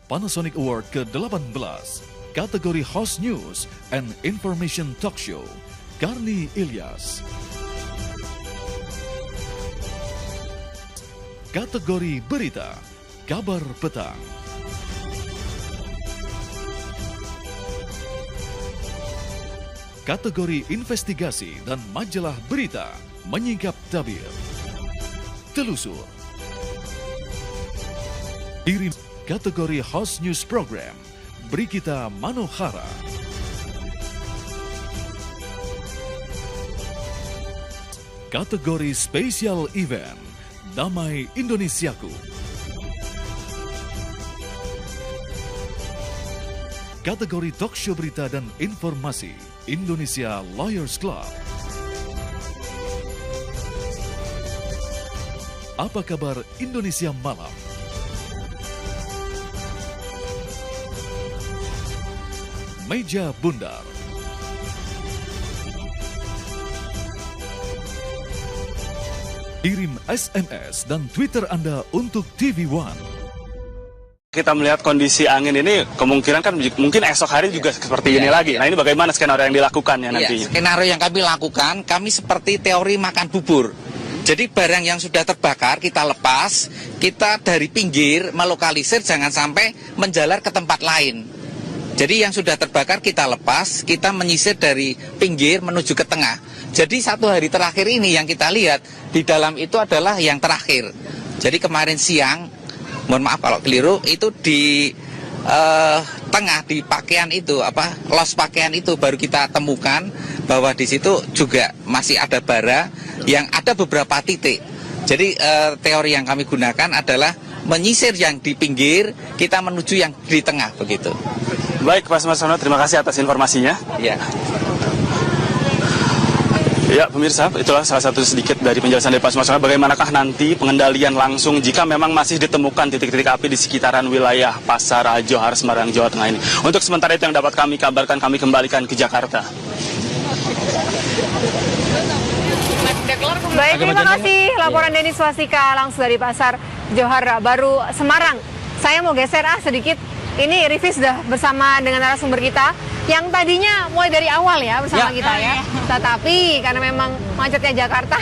Panasonic Award ke-18, kategori Host News and Information Talk Show, Karni Ilyas. Kategori Berita, Kabar Petang. Kategori Investigasi dan Majalah Berita, Menyingkap Tabir. Telusur. Kirim kategori Host News Program, Brigita Manohara. Kategori Special Event, Damai Indonesiaku. Kategori Talk Show Berita dan Informasi, Indonesia Lawyers Club. Apa kabar Indonesia Malam? Meja Bundar. Kirim SMS dan Twitter Anda untuk TV One. Kita melihat kondisi angin ini kemungkinan kan mungkin esok hari juga seperti ini lagi. Nah, ini bagaimana skenario yang dilakukan ya nantinya? Skenario yang kami lakukan, kami seperti teori makan bubur. Jadi barang yang sudah terbakar kita lepas, kita dari pinggir melokalisir jangan sampai menjalar ke tempat lain. Jadi yang sudah terbakar kita lepas, kita menyisir dari pinggir menuju ke tengah. Jadi satu hari terakhir ini yang kita lihat di dalam itu adalah yang terakhir. Jadi kemarin siang, mohon maaf kalau keliru, itu di tengah di pakaian itu los pakaian itu baru kita temukan bahwa di situ juga masih ada bara yang ada beberapa titik. Jadi teori yang kami gunakan adalah menyisir yang di pinggir, kita menuju yang di tengah begitu. Baik, Mas Marsono, terima kasih atas informasinya. Ya. Ya, pemirsa, itulah salah satu sedikit dari penjelasan dari Pak Marsono. Bagaimanakah nanti pengendalian langsung jika memang masih ditemukan titik-titik api di sekitaran wilayah Pasar Johar, Semarang, Jawa Tengah ini. Untuk sementara itu yang dapat kami kabarkan, kami kembalikan ke Jakarta. Baik, terima kasih laporan Denny Swastika langsung dari Pasar Johar Baru, Semarang. Saya mau geser sedikit. Ini Rivi sudah bersama dengan narasumber kita yang tadinya mulai dari awal ya bersama kita ya. Tetapi karena memang macetnya Jakarta.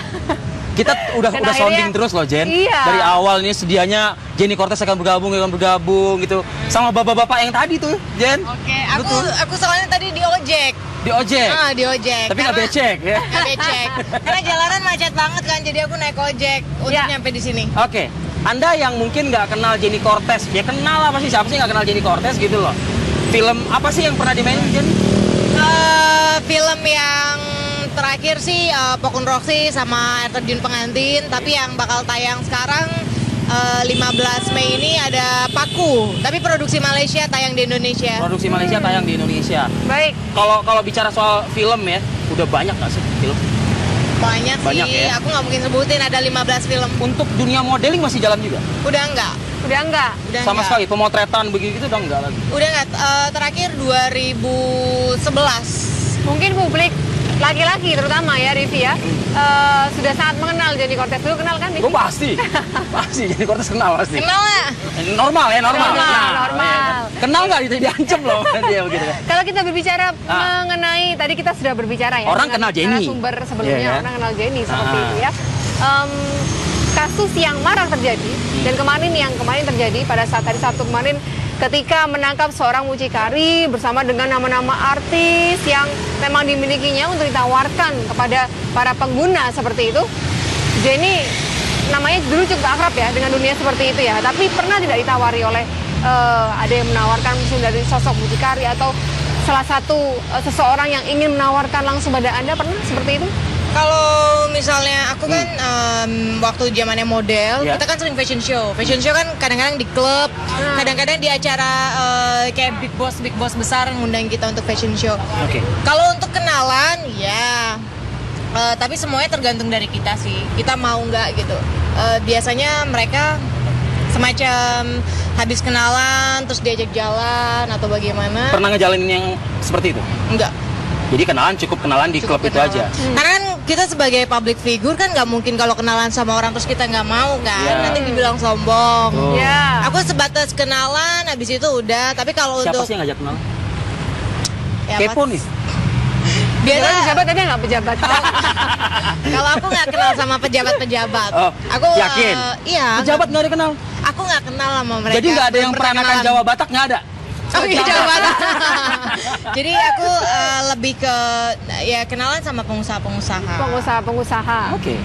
Kita udah sounding terus loh, Jen. Iya. Dari awal ini sedianya Jenny Cortez akan bergabung gitu. Sama bapak-bapak yang tadi tuh, Jen. Oke, aku soalnya tadi di ojek. Di ojek? Di ojek. Tapi nggak becek ya? Nggak becek. Karena jalanan macet banget kan, jadi aku naik ojek untuk nyampe di sini. Oke. Anda yang mungkin nggak kenal Jenny Cortez, ya kenal apa sih? Siapa sih nggak kenal Jenny Cortez gitu loh? Film apa sih yang pernah dimainin, Jen? Film yang terakhir sih Pokun Roxy sama Air Terjun Pengantin. Tapi yang bakal tayang sekarang 15 Mei ini ada Paku. Tapi produksi Malaysia tayang di Indonesia. Produksi Malaysia tayang di Indonesia. Baik. Kalau bicara soal film ya, udah banyak nggak sih film? Banyak sih, ya? aku nggak mungkin sebutin, ada 15 film. Untuk dunia modeling masih jalan juga? Udah enggak. Sama sekali, pemotretan begitu udah enggak lagi? Udah enggak, terakhir 2011. Mungkin publik laki-laki terutama ya Rivi ya sudah sangat mengenal Jenny Cortez. Dulu kenal kan? Gue pasti Jenny Cortez kenal pasti. Kenal nggak? Normal. Normal. Kenal nggak diancam loh dia begitu kan? Kalau kita berbicara mengenai tadi kita sudah berbicara ya. Orang kenal Jenny. Sumber sebelumnya orang kenal Jenny seperti itu ya. Kasus yang marak terjadi dan yang kemarin terjadi pada saat hari Sabtu kemarin ketika menangkap seorang mucikari bersama dengan nama-nama artis yang memang dimilikinya untuk ditawarkan kepada para pengguna seperti itu. Jenny namanya dulu cukup akrab ya dengan dunia seperti itu ya, tapi pernah tidak ditawari oleh ada yang menawarkan misalnya dari sosok mucikari atau salah satu seseorang yang ingin menawarkan langsung pada Anda, pernah seperti itu? Kalau misalnya aku kan waktu zamannya model, kita kan sering fashion show. Fashion show kan kadang-kadang di klub, kadang-kadang di acara kayak big boss besar ngundang kita untuk fashion show. Kalau untuk kenalan, ya. Tapi semuanya tergantung dari kita sih. Kita mau nggak gitu. Biasanya mereka semacam habis kenalan terus diajak jalan atau bagaimana. Pernah ngejalanin yang seperti itu? Enggak. Jadi cukup kenalan di klub itu aja. Karena kan kita sebagai public figure kan nggak mungkin kalau kenalan sama orang terus kita nggak mau kan, nanti dibilang sombong. Aku sebatas kenalan, habis itu udah. Tapi kalau Siapa untuk sih yang ngajak kenal? ya, Kepo nih. Biasa pejabat tapi nggak pejabat. Kalau aku nggak kenal sama pejabat-pejabat. Aku yakin? Iya. Pejabat nggak dikenal. Aku nggak kenal sama mereka. Jadi nggak ada yang peranakan Jawa Batak, nggak ada. Oh iya, Jawa Batak. Jadi aku lebih ke ya kenalan sama pengusaha-pengusaha. Pengusaha-pengusaha. Oke.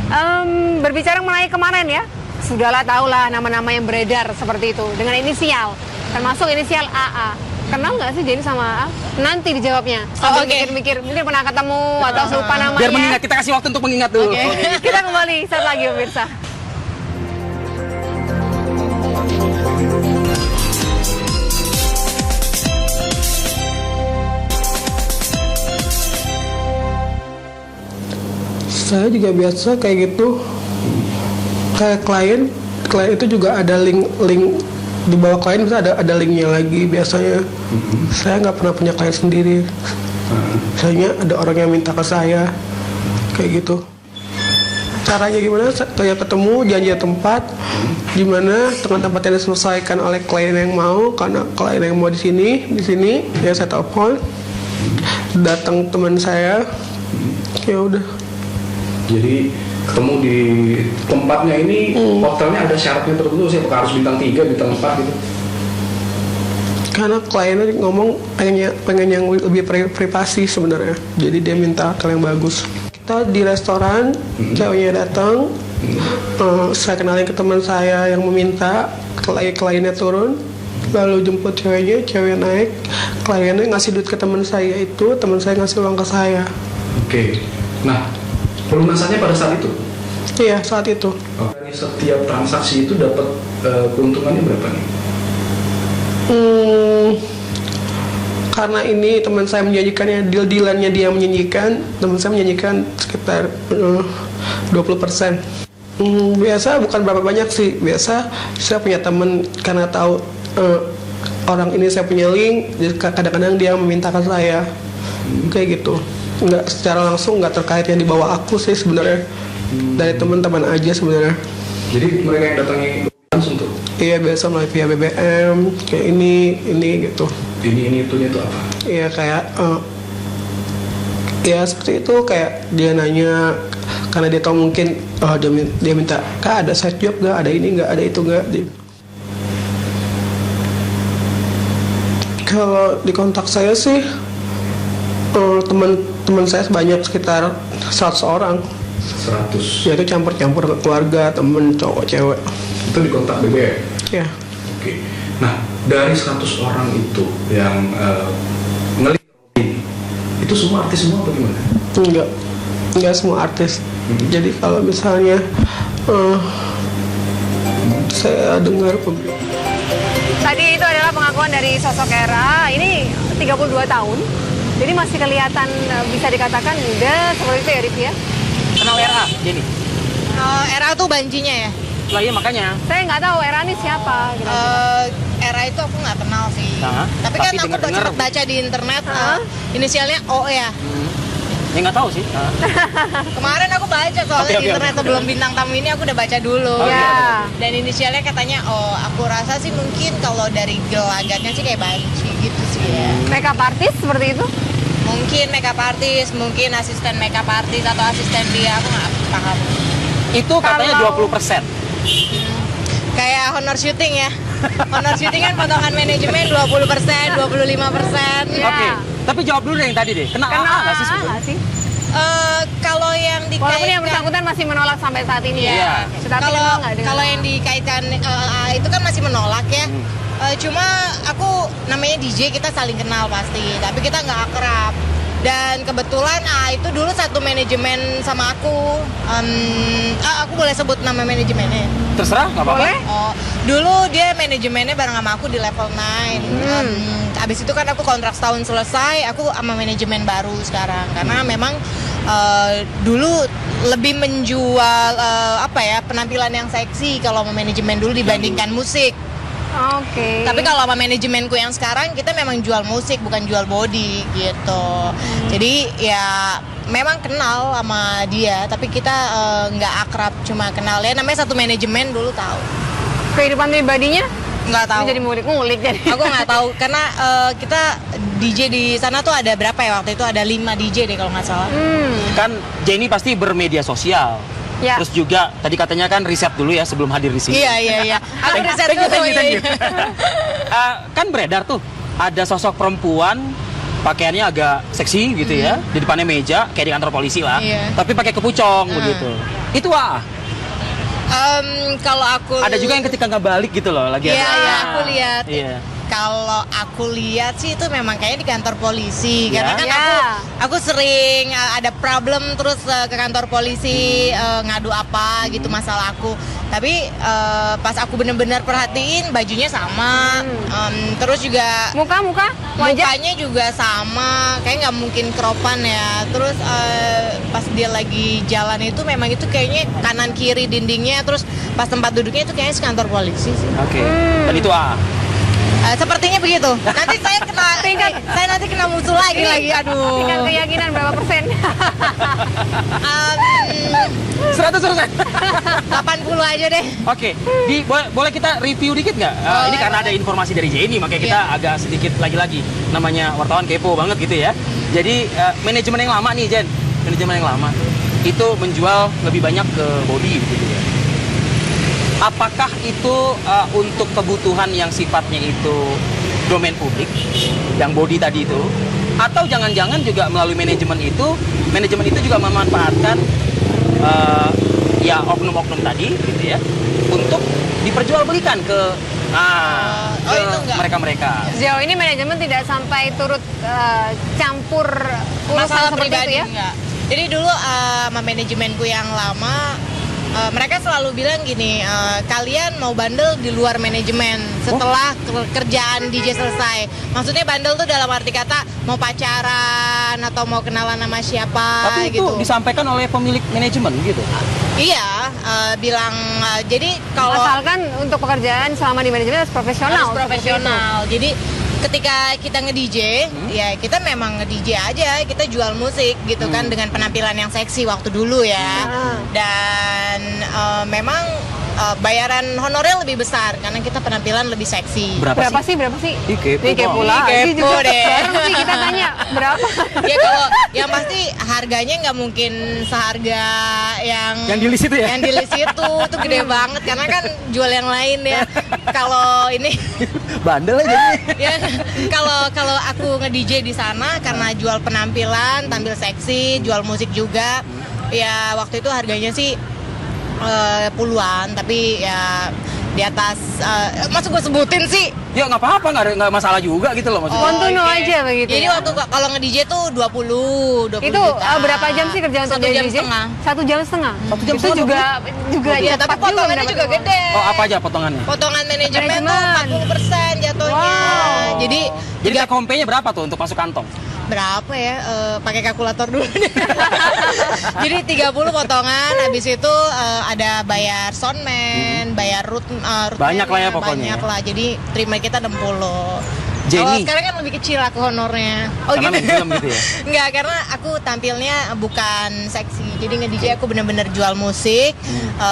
Berbicara mengenai kemarin ya, sudahlah tahulah nama-nama yang beredar seperti itu dengan inisial, termasuk inisial AA. Kenal nggak sih Jenny sama AA? Nanti dijawabnya. Sambil mikir-mikir, mungkin pernah ketemu atau lupa namanya. Biar mengingat, kita kasih waktu untuk mengingat dulu. Kita kembali saat lagi pemirsa. Saya juga biasa kayak gitu, kayak klien itu juga ada link di bawah klien, bisa ada linknya lagi biasanya. Saya nggak pernah punya klien sendiri, biasanya ada orang yang minta ke saya kayak gitu. Caranya gimana? Saya ketemu, janji tempat, gimana dengan tempat yang diselesaikan oleh klien yang mau, karena klien yang mau di sini ya saya telepon, datang teman saya, ya udah. Jadi ketemu di tempatnya ini, hotelnya ada syaratnya tertentu sih, apakah harus bintang 3, bintang 4 gitu? Karena kliennya ngomong pengen yang lebih privasi sebenarnya, jadi dia minta hotel yang bagus. Kita di restoran, ceweknya datang, saya kenalin ke teman saya yang meminta, kliennya turun, lalu jemput ceweknya, cewek naik, kliennya ngasih duit ke teman saya itu, teman saya ngasih uang ke saya. Oke, nah pelunasannya pada saat itu? Iya, saat itu. Dari setiap transaksi itu dapat keuntungannya berapa nih? Karena ini teman saya menjanjikannya, deal-dealannya dia menjanjikan, teman saya menjanjikan sekitar 20%. Biasa bukan berapa banyak sih, biasa saya punya teman karena tahu orang ini saya punya link, kadang-kadang dia meminta ke saya, kayak gitu. Nggak secara langsung, nggak terkait yang dibawa aku sih sebenarnya, dari teman-teman aja sebenarnya. Jadi mereka yang datangi langsung tuh? Iya, biasa melalui via BBM kayak ini gitu. Ini itunya tuh apa? Iya kayak ya seperti itu, kayak dia nanya karena dia tahu mungkin dia minta, Kak ada side job nggak, ada ini nggak, ada itu nggak. Kalau di kontak saya sih teman saya sebanyak sekitar 100 orang. 100? Ya itu campur-campur ke keluarga, temen, cowok, cewek. Itu di kontak BBM? Ya. Oke. Nah, dari 100 orang itu yang ngelihat itu semua artis semua apa gimana? Enggak semua artis. Jadi kalau misalnya saya dengar tadi itu adalah pengakuan dari sosok Era, ini 32 tahun. Jadi masih kelihatan bisa dikatakan muda seperti itu ya, Rify ya? Kenal RA, Jenny? Era tuh banjinya ya? Lah iya makanya. Saya nggak tahu Era ini siapa. Era itu aku nggak kenal sih. Tapi kan aku sempat baca di internet, inisialnya O ya. Ya nggak tahu sih. Kemarin aku baca soalnya di internet sebelum bintang tamu ini aku udah baca dulu. Dan inisialnya katanya aku rasa sih mungkin kalau dari gelagatnya sih kayak banci gitu sih ya. Makeup artist seperti itu? Mungkin makeup artist, mungkin asisten makeup artist atau asisten dia, aku nggak paham. Itu katanya 20%. Kayak honor shooting ya. Honor shooting kan potongan manajemen 20%, 25%. Oke. Tapi jawab dulu yang tadi deh. Kenal nggak sih sebenarnya? Kalau yang dikaitkan, walaupun yang bersangkutan masih menolak sampai saat ini ya. Kalau yang dikaitkan itu kan masih menolak ya. Cuma aku namanya DJ, kita saling kenal pasti, tapi kita nggak akrab. Dan kebetulan itu dulu satu manajemen sama aku. Aku boleh sebut nama manajemennya? Terserah, nggak apa-apa. Boleh. Dulu dia manajemennya bareng sama aku di level 9. Abis itu kan aku kontrak setahun selesai, aku sama manajemen baru sekarang. Karena memang dulu lebih menjual penampilan yang seksi kalau manajemen dulu dibandingkan musik. Oke. Tapi kalau sama manajemenku yang sekarang, kita memang jual musik, bukan jual body gitu. Jadi ya memang kenal sama dia, tapi kita nggak akrab, cuma kenal ya. Namanya satu manajemen dulu tahu. Kehidupan pribadinya? Nggak tahu. Ini jadi ngulik-ngulik jadi. Aku nggak tahu karena kita DJ di sana tuh ada berapa ya waktu itu, ada 5 DJ deh kalau nggak salah. Kan Jenny pasti bermedia sosial. Ya. Terus juga tadi katanya kan riset dulu ya sebelum hadir di sini. Iya. Aku riset dulu. Thank you. Kan beredar tuh ada sosok perempuan pakaiannya agak seksi gitu ya, di depannya meja kayak di kantor polisi lah. Iya. Tapi pakai kepucong begitu. Itu Kalau aku ada juga yang ketika nggak balik gitu loh lagi. Iya, aku lihat. Iya. Kalau aku lihat sih itu memang kayaknya di kantor polisi, Ya. karena kan aku sering ada problem terus ke kantor polisi ngadu apa gitu masalah aku. Tapi pas aku bener-bener perhatiin bajunya sama, terus juga Muka wajah. mukanya juga sama, kayak nggak mungkin kropan ya. Terus pas dia lagi jalan itu memang itu kayaknya kanan kiri dindingnya, terus pas tempat duduknya itu kayaknya kantor polisi sih. Oke. Dan itu Sepertinya begitu. Nanti saya nanti kena musuh lagi. Aduh. Tingkat keyakinan berapa persen? 100%. 80 aja deh. Oke, boleh kita review dikit nggak? Ini karena ada informasi dari Jenny, makanya kita agak sedikit lagi-lagi. Namanya wartawan kepo banget gitu ya. Jadi manajemen yang lama nih Jen, manajemen yang lama itu menjual lebih banyak ke body gitu ya. Apakah itu untuk kebutuhan yang sifatnya itu domain publik, yang body tadi itu, atau jangan-jangan juga melalui manajemen itu juga memanfaatkan ya oknum-oknum tadi gitu ya untuk diperjualbelikan ke mereka-mereka. Sejauh ini manajemen tidak sampai turut campur urusan Masalah seperti pribadi itu ya? enggak. Jadi dulu sama manajemenku yang lama mereka selalu bilang gini, kalian mau bandel di luar manajemen setelah kerjaan DJ selesai. Maksudnya bandel tuh dalam arti kata mau pacaran atau mau kenalan sama siapa. Tapi itu gitu. disampaikan oleh pemilik manajemen gitu. Iya, bilang jadi kalau Asalkan untuk pekerjaan selama di manajemen harus profesional. harus profesional. Jadi ketika kita nge-DJ, ya kita memang nge-DJ aja, kita jual musik gitu kan dengan penampilan yang seksi waktu dulu ya. Dan memang bayaran honorer lebih besar karena kita penampilan lebih seksi. Berapa sih? Kepo lah. Kepo deh. Sekarang sih kita tanya berapa? Ya kalau yang pasti harganya nggak mungkin seharga yang di list itu ya? Yang di list itu gede banget karena kan jual yang lain ya. Kalau ini bandel aja. ya kalau aku nge-DJ di sana karena jual penampilan, tampil seksi, jual musik juga. Ya waktu itu harganya sih puluhan, tapi ya di atas masuk gue sebutin sih. Ya nggak apa-apa, nggak masalah juga gitu loh maksudnya. Kontinu aja begitu. Jadi ya? waktu kalau nge-DJ tuh 20 itu juta. berapa jam sih kerjaan untuk 1 jam DJ? setengah. 1 jam setengah. 1 jam Itu setengah juga Ya, tapi potongannya juga gede. Oh, apa aja potongannya? Potongan manajemen tuh 40% jatuhnya. Wow. Jadi Jadi take home pay-nya berapa tuh untuk masuk kantong? berapa ya? Pakai kalkulator dulu. Jadi 30 potongan, habis itu ada bayar soundman, bayar root Banyak lah ya pokoknya. Banyak lah. Jadi terima kita 60. Jenny. Kalau sekarang kan lebih kecil aku honornya. Oh Karena main film gitu ya? Enggak, karena aku tampilnya bukan seksi. Jadi nge-DJ aku bener-bener jual musik,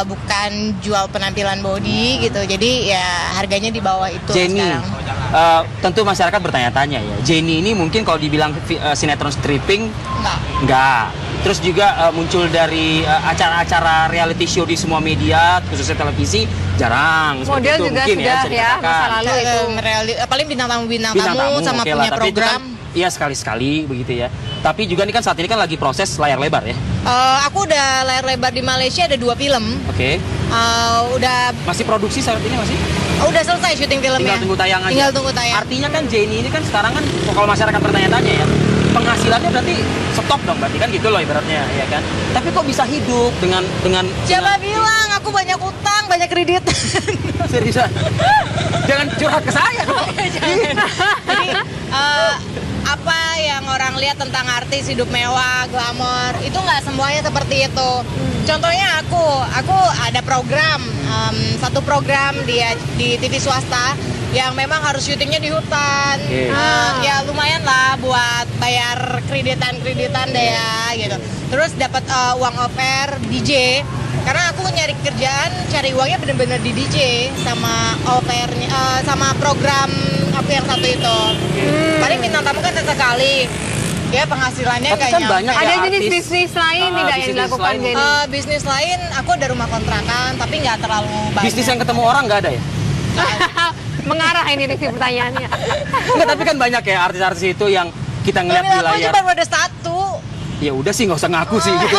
bukan jual penampilan body gitu. Jadi ya harganya di bawah itu Jenny, sekarang. tentu masyarakat bertanya-tanya ya. Jenny ini mungkin kalau dibilang sinetron stripping, enggak. Terus juga muncul dari acara-acara reality show di semua media, khususnya televisi, jarang. Model itu juga mungkin sudah ya, ceritakan. masa lalu itu. Paling bintang tamu Bintang tamu sama oke punya lah, tapi itu program. kan, iya sekali-sekali begitu ya. Tapi juga ini kan saat ini kan lagi proses layar lebar ya. Aku udah layar lebar di Malaysia ada 2 film. Oke. Udah Masih produksi saat ini masih? udah selesai syuting filmnya. Tinggal tunggu tayang aja. Tinggal tunggu tayang. Artinya kan Jenny ini kan sekarang kan kalau masyarakat bertanya-tanya ya, penghasilannya berarti stop dong berarti kan gitu loh ibaratnya ya kan. Tapi kok bisa hidup dengan Siapa bilang aku banyak utang, banyak kredit. seriusan? Jangan curhat ke saya dong. Jadi apa yang orang lihat lihat tentang artis hidup mewah, glamor, itu nggak semuanya seperti itu. Contohnya aku ada program, satu program di TV swasta yang memang harus syutingnya di hutan. Ya lumayan lah buat bayar kreditan deh ya gitu. Terus dapat uang off-air DJ. Karena aku nyari kerjaan, cari uangnya bener-bener di DJ sama off-airnya, sama program aku yang satu itu. Paling bintang tamu kan sesekali. Ya penghasilannya nggak kan nyampe. banyak Ada jenis bisnis lain tidak yang dilakukan Jenny? Bisnis lain, aku ada rumah kontrakan, tapi nggak terlalu banyak. Bisnis yang ketemu orang nggak ada ya? Mengarah ini review pertanyaannya. Enggak, tapi kan banyak ya artis-artis itu yang kita ngeliat di Aku layar. cuma baru ada satu. Ya udah sih, nggak usah ngaku sih gitu.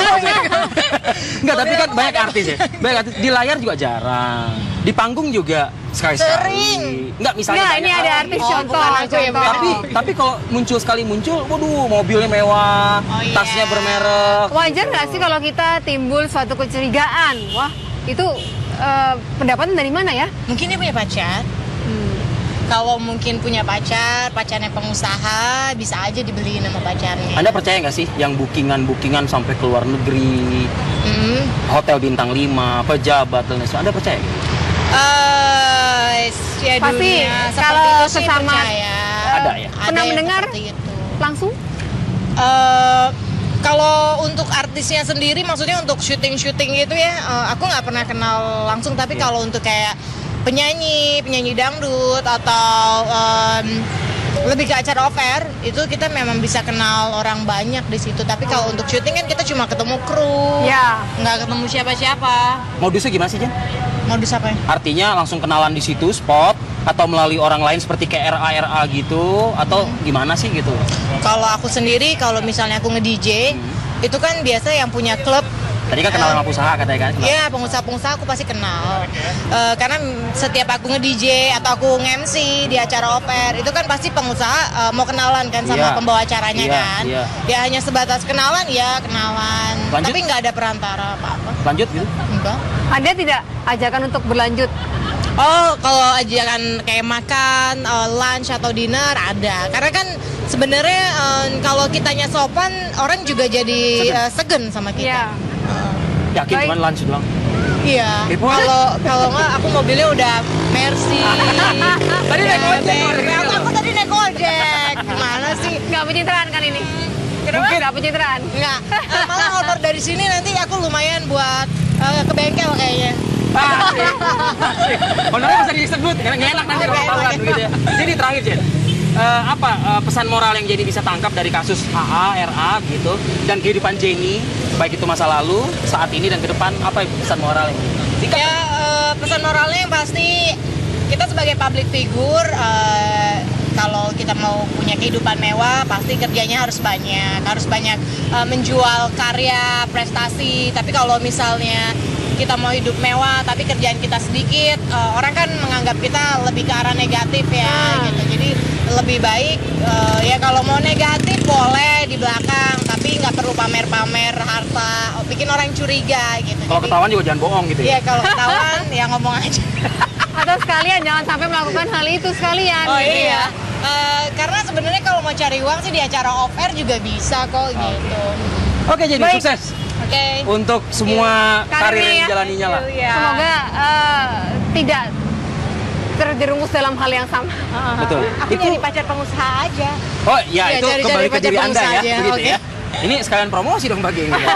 Enggak, tapi kan banyak artis ya. Banyak artis di layar juga jarang. Di panggung juga sekali-sekali. Sering. Enggak, misalnya Enggak, banyak ini ada orang. artis Oh, contoh. bukan aku ya, contoh. Tapi kalau muncul sekali muncul, waduh mobilnya mewah, Oh, iya. tasnya bermerek. Wajar nggak sih kalau kita timbul suatu kecurigaan? Wah, itu pendapatan dari mana ya? Mungkin dia punya pacar. Kalau mungkin punya pacarnya pengusaha, bisa aja dibeliin sama pacarnya. Anda percaya nggak sih yang bookingan sampai ke luar negeri, hotel bintang 5, pejabat dan lain-lain, Anda percaya? Ya Pasti dunia seperti kalau itu sih sesama- percaya. Ada ya? Ada Pernah yang mendengar? seperti itu. Langsung? Kalau untuk artisnya sendiri, maksudnya untuk syuting gitu ya, aku nggak pernah kenal langsung. Tapi kalau untuk kayak penyanyi dangdut atau lebih ke acara off-air, itu kita memang bisa kenal orang banyak di situ. Tapi kalau untuk syuting kan kita cuma ketemu kru, Ya. nggak ketemu siapa-siapa. Modusnya gimana sih, Jen? Modus apa ya? Artinya langsung kenalan di situ spot atau melalui orang lain seperti kayak RA gitu atau gimana sih gitu? Kalau aku sendiri, kalau misalnya aku nge-DJ, itu kan biasa yang punya klub. Tadi kan kenal sama pengusaha katanya kan? Iya, pengusaha-pengusaha aku pasti kenal. Karena setiap aku nge-DJ atau aku nge-MC di acara off-air, itu kan pasti pengusaha mau kenalan kan sama Iya. pembawa acaranya Iya, kan. iya. Ya hanya sebatas kenalan, ya kenalan. Lanjut? Tapi nggak ada perantara apa-apa. Lanjut gitu? Enggak. Ada tidak ajakan untuk berlanjut? Oh, kalau ajakan kayak makan, lunch atau dinner ada. Karena kan sebenarnya kalau kitanya sopan, orang juga jadi segen sama kita. Iya. Yakin Baik. cuman lunch doang? Iya. Kepo. Kalau nggak aku mobilnya udah Mercy. Tadi naik ojek. Aku tadi naik ojek. Gimana sih? Nggak pencitraan kan ini? Kenapa? Nggak pencitraan. Enggak. Malah motor dari sini nanti aku lumayan buat ke bengkel kayaknya. Honornya bisa disebut, karena nggak enak nanti Oke, kalau ketahuan oke. gitu ya. Jadi terakhir, Jen, apa pesan moral yang Jenny bisa tangkap dari kasus AA, RA gitu, dan kehidupan Jenny, baik itu masa lalu, saat ini dan ke depan, apa pesan moralnya? Ya pesan moralnya yang pasti kita sebagai public figure, kalau kita mau punya kehidupan mewah pasti kerjanya harus banyak menjual karya, prestasi. Tapi kalau misalnya kita mau hidup mewah tapi kerjaan kita sedikit, orang kan menganggap kita lebih ke arah negatif ya gitu. Jadi lebih baik ya kalau mau negatif boleh di belakang, tapi nggak perlu pamer-pamer harta, bikin orang curiga gitu. Kalau Jadi, ketahuan juga jangan bohong gitu iya ya? kalau ketahuan ya ngomong aja. Atau sekalian jangan sampai melakukan hal itu sekalian. Oh gitu iya. ya. Karena sebenarnya kalau mau cari uang sih di acara off air juga bisa kok gitu. Oke, Jenny, Baik. sukses Oke. untuk semua karir Karirnya yang ya. dijalaninya lah. Iya. Semoga tidak terjerumus dalam hal yang sama. Betul. Aku jadi pacar pengusaha aja. Oh ya, Iya, itu cari-cari kembali ke pacar diri Anda pengusaha ya, aja, begitu oke. ya. Ini sekalian promosi dong bagi ini. Ya.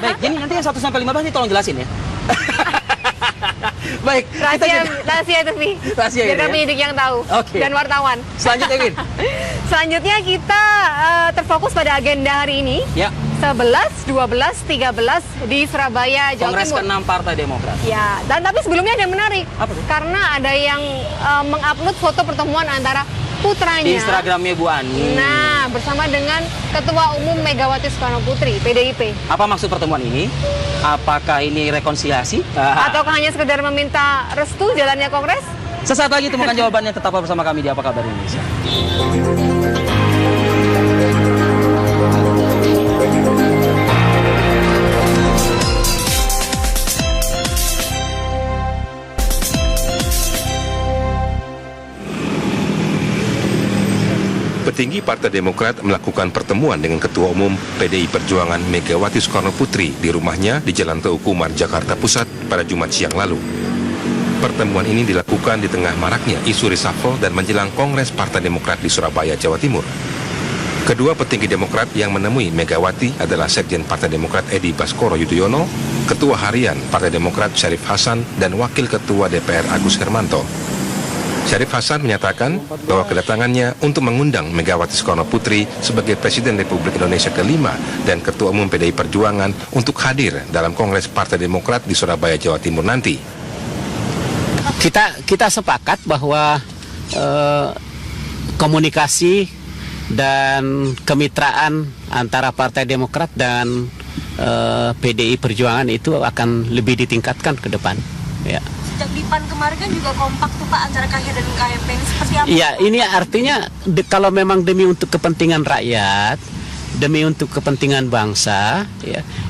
Baik, Jenny nanti yang 1 sampai 15 nih tolong jelasin ya. Baik, kita Rahasia itu sih. Rahasia Biar gitu ya? penyidik yang tahu. Oke. Dan wartawan. Selanjutnya, Win. Selanjutnya kita terfokus pada agenda hari ini. Ya, 11, 12, 13 di Surabaya, Jawa Kongres Timur. ke-6 Partai Demokrat. Ya, dan tapi sebelumnya ada yang menarik. Apa tuh? Karena ada yang mengupload foto pertemuan antara putranya. Di Instagramnya Bu Ani. Nah, bersama dengan Ketua Umum Megawati Soekarno Putri, PDIP. Apa maksud pertemuan ini? Apakah ini rekonsiliasi? Ataukah hanya sekedar meminta restu jalannya Kongres? Sesaat lagi temukan jawabannya, tetap bersama kami di Apa Kabar Indonesia. Petinggi Partai Demokrat melakukan pertemuan dengan Ketua Umum PDI Perjuangan Megawati Soekarnoputri di rumahnya di Jalan Teuku Umar, Jakarta Pusat pada Jumat siang lalu. Pertemuan ini dilakukan di tengah maraknya isu reshuffle dan menjelang Kongres Partai Demokrat di Surabaya, Jawa Timur. Kedua petinggi Demokrat yang menemui Megawati adalah Sekjen Partai Demokrat Edi Baskoro Yudhoyono, Ketua Harian Partai Demokrat Syarif Hasan, dan Wakil Ketua DPR Agus Hermanto. Syarif Hasan menyatakan bahwa kedatangannya untuk mengundang Megawati Soekarnoputri sebagai Presiden Republik Indonesia ke-5 dan Ketua Umum PDI Perjuangan untuk hadir dalam Kongres Partai Demokrat di Surabaya, Jawa Timur nanti. Kita sepakat bahwa komunikasi dan kemitraan antara Partai Demokrat dan PDI Perjuangan itu akan lebih ditingkatkan ke depan. Ya. Sejak di PAN kemarin kan juga kompak tuh Pak antara KAHYR dan KMP, ini seperti apa? Iya, ini artinya kalau memang demi untuk kepentingan rakyat, demi untuk kepentingan bangsa,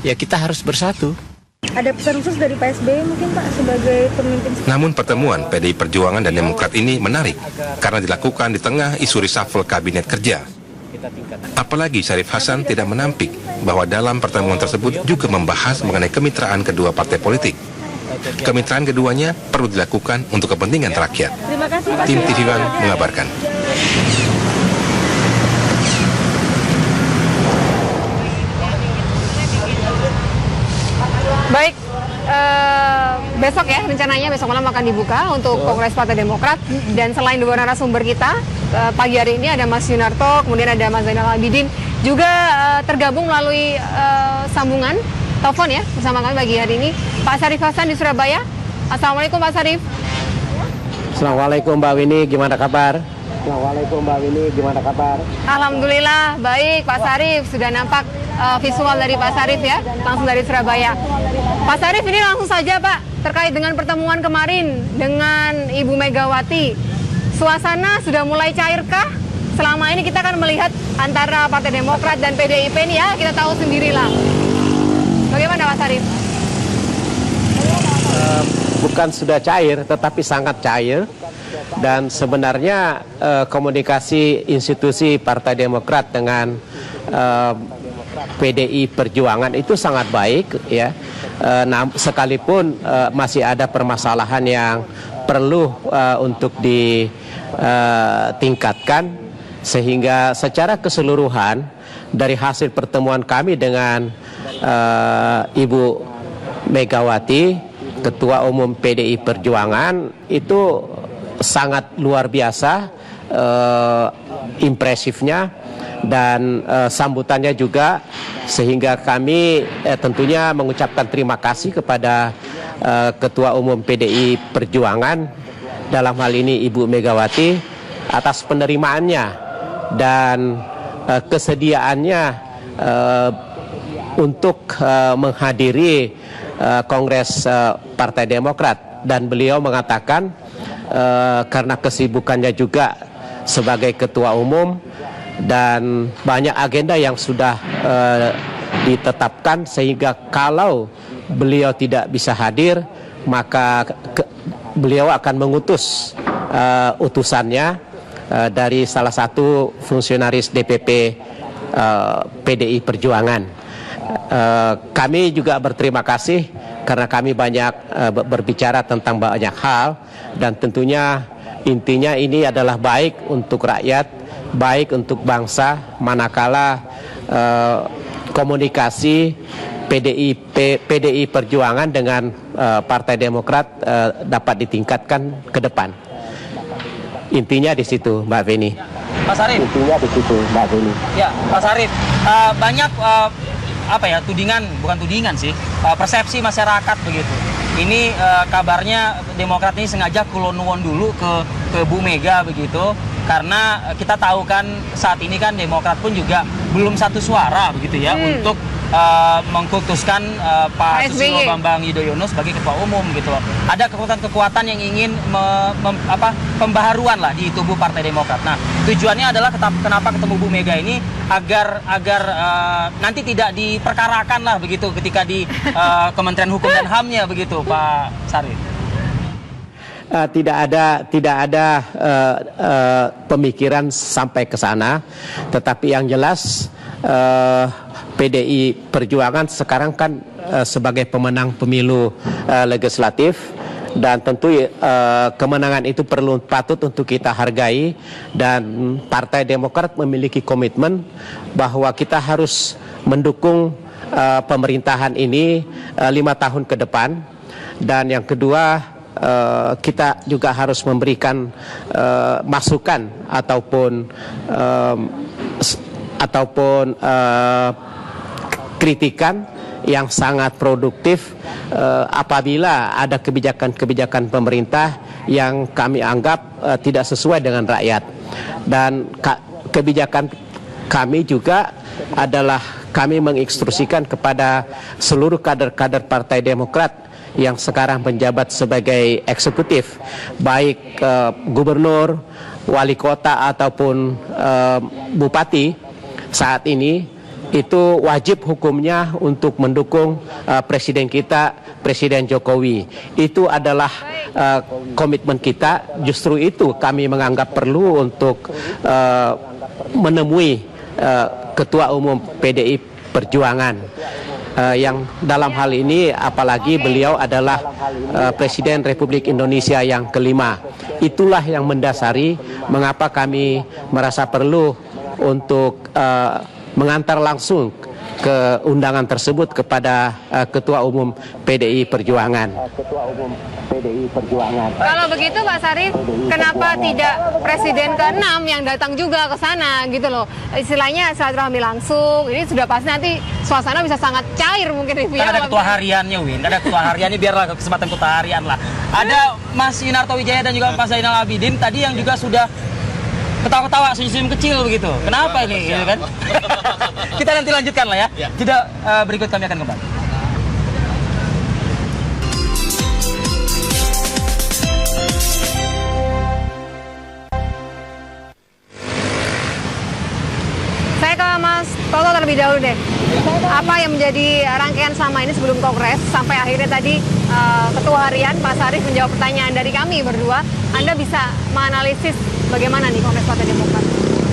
ya kita harus bersatu. Ada pesan khusus dari Pak SBY mungkin Pak sebagai pemimpin? Namun pertemuan PDI Perjuangan dan Demokrat ini menarik karena dilakukan di tengah isu reshuffle kabinet kerja. Apalagi Syarif Hasan tidak menampik bahwa dalam pertemuan tersebut juga membahas mengenai kemitraan kedua partai politik. Kemitraan keduanya perlu dilakukan untuk kepentingan rakyat. Terima kasih Pak. Tim TV One mengabarkan. Baik, besok ya rencananya besok malam akan dibuka untuk Kongres Partai Demokrat, dan selain dua narasumber kita pagi hari ini ada Mas Yunarto, kemudian ada Mas Zainal Abidin juga tergabung melalui sambungan telepon ya bersama kami pagi hari ini Pak Syarif Hasan di Surabaya. Assalamualaikum Pak Syarif. Assalamualaikum Mbak Winnie, gimana kabar? Assalamualaikum Mbak Winnie, gimana kabar? Alhamdulillah baik Pak Syarif, sudah nampak visual dari Pak Syarif ya, langsung dari Surabaya. Pak Syarif, ini langsung saja Pak, terkait dengan pertemuan kemarin dengan Ibu Megawati, suasana sudah mulai cairkah? Selama ini kita akan melihat antara Partai Demokrat dan PDIP ini ya, kita tahu sendirilah. Bagaimana Pak Syarif? Bukan sudah cair, tetapi sangat cair. Dan sebenarnya komunikasi institusi Partai Demokrat dengan PDI Perjuangan itu sangat baik ya. Sekalipun masih ada permasalahan yang perlu untuk ditingkatkan, sehingga secara keseluruhan dari hasil pertemuan kami dengan Ibu Megawati, Ketua Umum PDI Perjuangan, itu sangat luar biasa impresifnya, dan sambutannya juga, sehingga kami tentunya mengucapkan terima kasih kepada Ketua Umum PDI Perjuangan, dalam hal ini Ibu Megawati, atas penerimaannya dan kesediaannya untuk menghadiri Kongres Partai Demokrat. Dan beliau mengatakan karena kesibukannya juga sebagai Ketua Umum dan banyak agenda yang sudah ditetapkan, sehingga kalau beliau tidak bisa hadir, maka beliau akan mengutus utusannya dari salah satu fungsionaris DPP PDI Perjuangan. Kami juga berterima kasih karena kami banyak berbicara tentang banyak hal, dan tentunya intinya ini adalah baik untuk rakyat, baik untuk bangsa, manakala komunikasi PDI Perjuangan dengan Partai Demokrat dapat ditingkatkan ke depan. Intinya di situ, Mbak Feni. Pak Syarif. Intinya di situ, Mbak Feni. Ya, Pak Syarif, banyak tudingan, bukan tudingan sih, persepsi masyarakat begitu. Ini kabarnya Demokrat ini sengaja kulon-nuwon dulu ke Bu Mega begitu, karena kita tahu kan saat ini kan Demokrat pun juga belum satu suara begitu ya untuk mengkultuskan Pak Susilo Bambang Yudhoyono sebagai ketua umum gitu loh. Ada kekuatan-kekuatan yang ingin pembaharuan lah di tubuh Partai Demokrat. Nah, tujuannya adalah kenapa ketemu Bu Mega ini agar nanti tidak diperkarakan lah begitu ketika di Kementerian Hukum dan HAM-nya begitu, Pak Syarif. tidak ada pemikiran sampai ke sana, tetapi yang jelas PDI Perjuangan sekarang kan sebagai pemenang pemilu legislatif, dan tentu kemenangan itu patut untuk kita hargai, dan Partai Demokrat memiliki komitmen bahwa kita harus mendukung pemerintahan ini 5 tahun ke depan. Dan yang kedua, kita juga harus memberikan masukan ataupun kritikan yang sangat produktif apabila ada kebijakan-kebijakan pemerintah yang kami anggap tidak sesuai dengan rakyat. Dan kebijakan kami juga adalah kami menginstruksikan kepada seluruh kader-kader Partai Demokrat yang sekarang menjabat sebagai eksekutif, baik gubernur, wali kota ataupun bupati saat ini, itu wajib hukumnya untuk mendukung presiden kita, Presiden Jokowi. Itu adalah komitmen kita. Justru itu kami menganggap perlu untuk menemui Ketua Umum PDI Perjuangan, yang dalam hal ini apalagi beliau adalah Presiden Republik Indonesia yang kelima. Itulah yang mendasari mengapa kami merasa perlu untuk mengantar langsung ke undangan tersebut kepada Ketua Umum PDI Perjuangan. Kalau begitu Pak Sarif, kenapa tidak Presiden ke-6 yang datang juga ke sana gitu loh? Istilahnya silaturahmi langsung. Ini sudah pasti nanti suasana bisa sangat cair mungkin. Kan ada ketua hariannya, Win. Ada ketua hariannya, biarlah kesempatan ketua harian lah. Ada Mas Yunarto Wijaya dan juga Pak Zainal Abidin tadi yang juga sudah ketawa-ketawa, senyum-senyum kecil begitu. Kenapa ini? Gitu kan? Kita nanti lanjutkan lah ya. Tidak, berikut kami akan kembali. Saya ke Mas Toto terlebih dahulu deh. Apa yang menjadi rangkaian selama ini sebelum Kongres sampai akhirnya tadi Ketua Harian Pak Sarif menjawab pertanyaan dari kami berdua. Anda bisa menganalisis bagaimana nih Kongres Partai Demokrat?